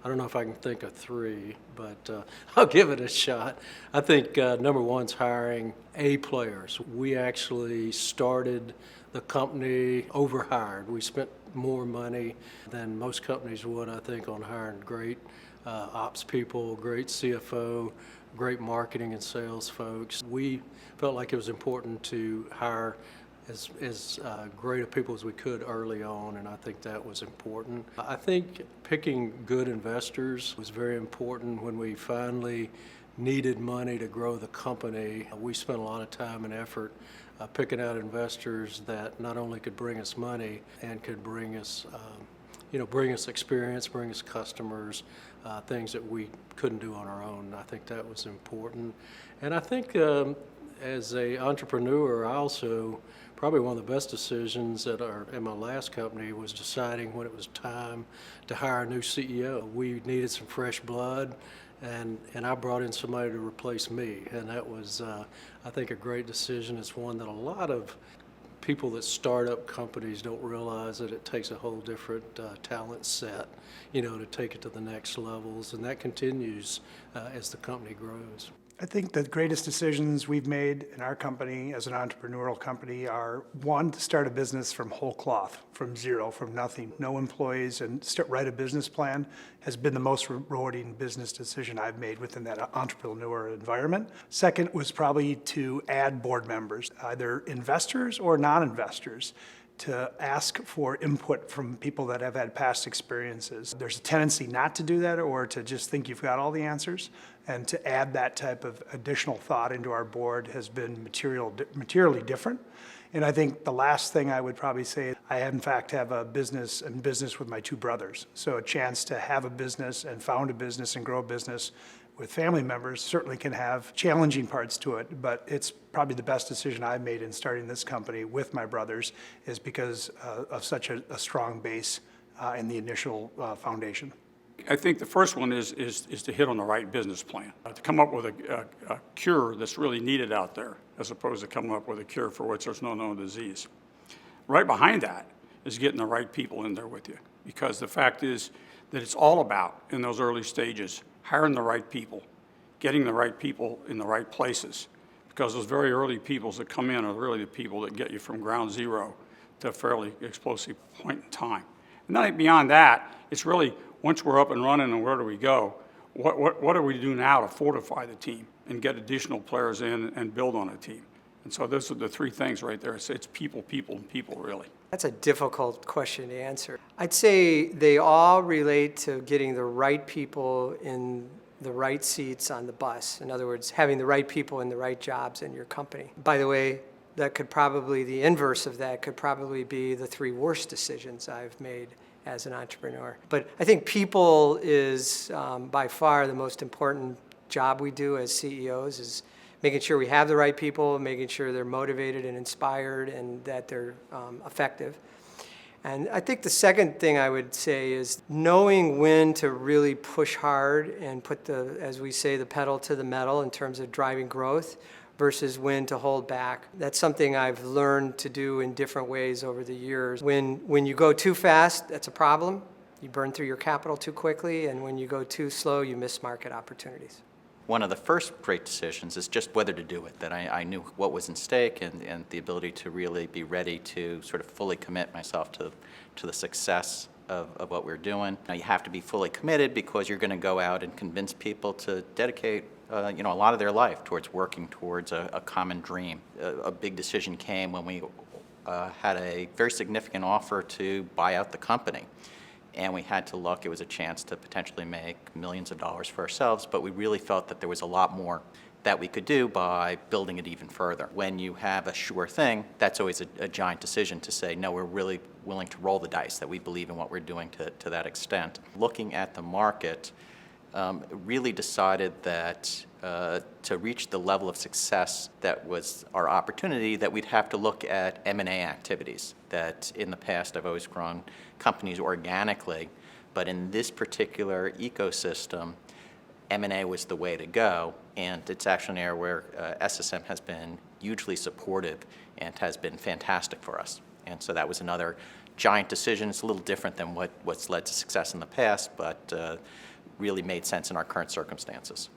I don't know if I can think of three, but I'll give it a shot. I think number one's hiring A players. We actually started the company overhired. We spent more money than most companies would, I think, on hiring great ops people, great CFO, great marketing and sales folks. We felt like it was important to hire as great of people as we could early on, and I think that was important. I think picking good investors was very important when we finally needed money to grow the company. We spent a lot of time and effort picking out investors that not only could bring us money and could bring us bring us experience, bring us customers, things that we couldn't do on our own. I think that was important. And I think as an entrepreneur, I also, probably one of the best decisions in my last company was deciding when it was time to hire a new CEO. We needed some fresh blood, and I brought in somebody to replace me. And that was, I think, a great decision. It's one that a lot of people that start up companies don't realize that it takes a whole different talent set, to take it to the next levels, and that continues as the company grows. I think the greatest decisions we've made in our company as an entrepreneurial company are, one, to start a business from whole cloth, from zero, from nothing, no employees, and write a business plan has been the most rewarding business decision I've made within that entrepreneur environment. Second was probably to add board members, either investors or non-investors, to ask for input from people that have had past experiences. There's a tendency not to do that or to just think you've got all the answers, and to add that type of additional thought into our board has been materially different. And I think the last thing I would probably say, I in fact have a business with my two brothers. So a chance to have a business and found a business and grow a business with family members certainly can have challenging parts to it, but it's probably the best decision I've made in starting this company with my brothers is because of such a strong base in the initial foundation. I think the first one is to hit on the right business plan, to come up with a cure that's really needed out there, as opposed to coming up with a cure for which there's no known disease. Right behind that is getting the right people in there with you, because the fact is that it's all about, in those early stages, hiring the right people, getting the right people in the right places, because those very early peoples that come in are really the people that get you from ground zero to a fairly explosive point in time. And then beyond that, it's really, once we're up and running and where do we go, what do we do now to fortify the team and get additional players in and build on a team? And so those are the three things right there. It's people, people, and people, really. That's a difficult question to answer. I'd say they all relate to getting the right people in the right seats on the bus. In other words, having the right people in the right jobs in your company. By the way, the inverse of that could probably be the three worst decisions I've made as an entrepreneur. But I think people is by far the most important job we do as CEOs, is making sure we have the right people, making sure they're motivated and inspired and that they're effective. And I think the second thing I would say is knowing when to really push hard and put as we say, the pedal to the metal in terms of driving growth versus when to hold back. That's something I've learned to do in different ways over the years. When you go too fast, that's a problem. You burn through your capital too quickly, and when you go too slow, you miss market opportunities. One of the first great decisions is just whether to do it, that I knew what was in stake and the ability to really be ready to sort of fully commit myself to the success of what we're doing. Now, you have to be fully committed because you're going to go out and convince people to dedicate a lot of their life towards working towards a common dream. A big decision came when we had a very significant offer to buy out the company. And we had to look, it was a chance to potentially make millions of dollars for ourselves, but we really felt that there was a lot more that we could do by building it even further. When you have a sure thing, that's always a giant decision to say, no, we're really willing to roll the dice, that we believe in what we're doing to that extent. Looking at the market, really decided that to reach the level of success that was our opportunity, that we'd have to look at M&A activities. That in the past I've always grown companies organically, but in this particular ecosystem, M&A was the way to go, and it's actually an area where SSM has been hugely supportive and has been fantastic for us. And so that was another giant decision. It's a little different than what's led to success in the past, but really made sense in our current circumstances.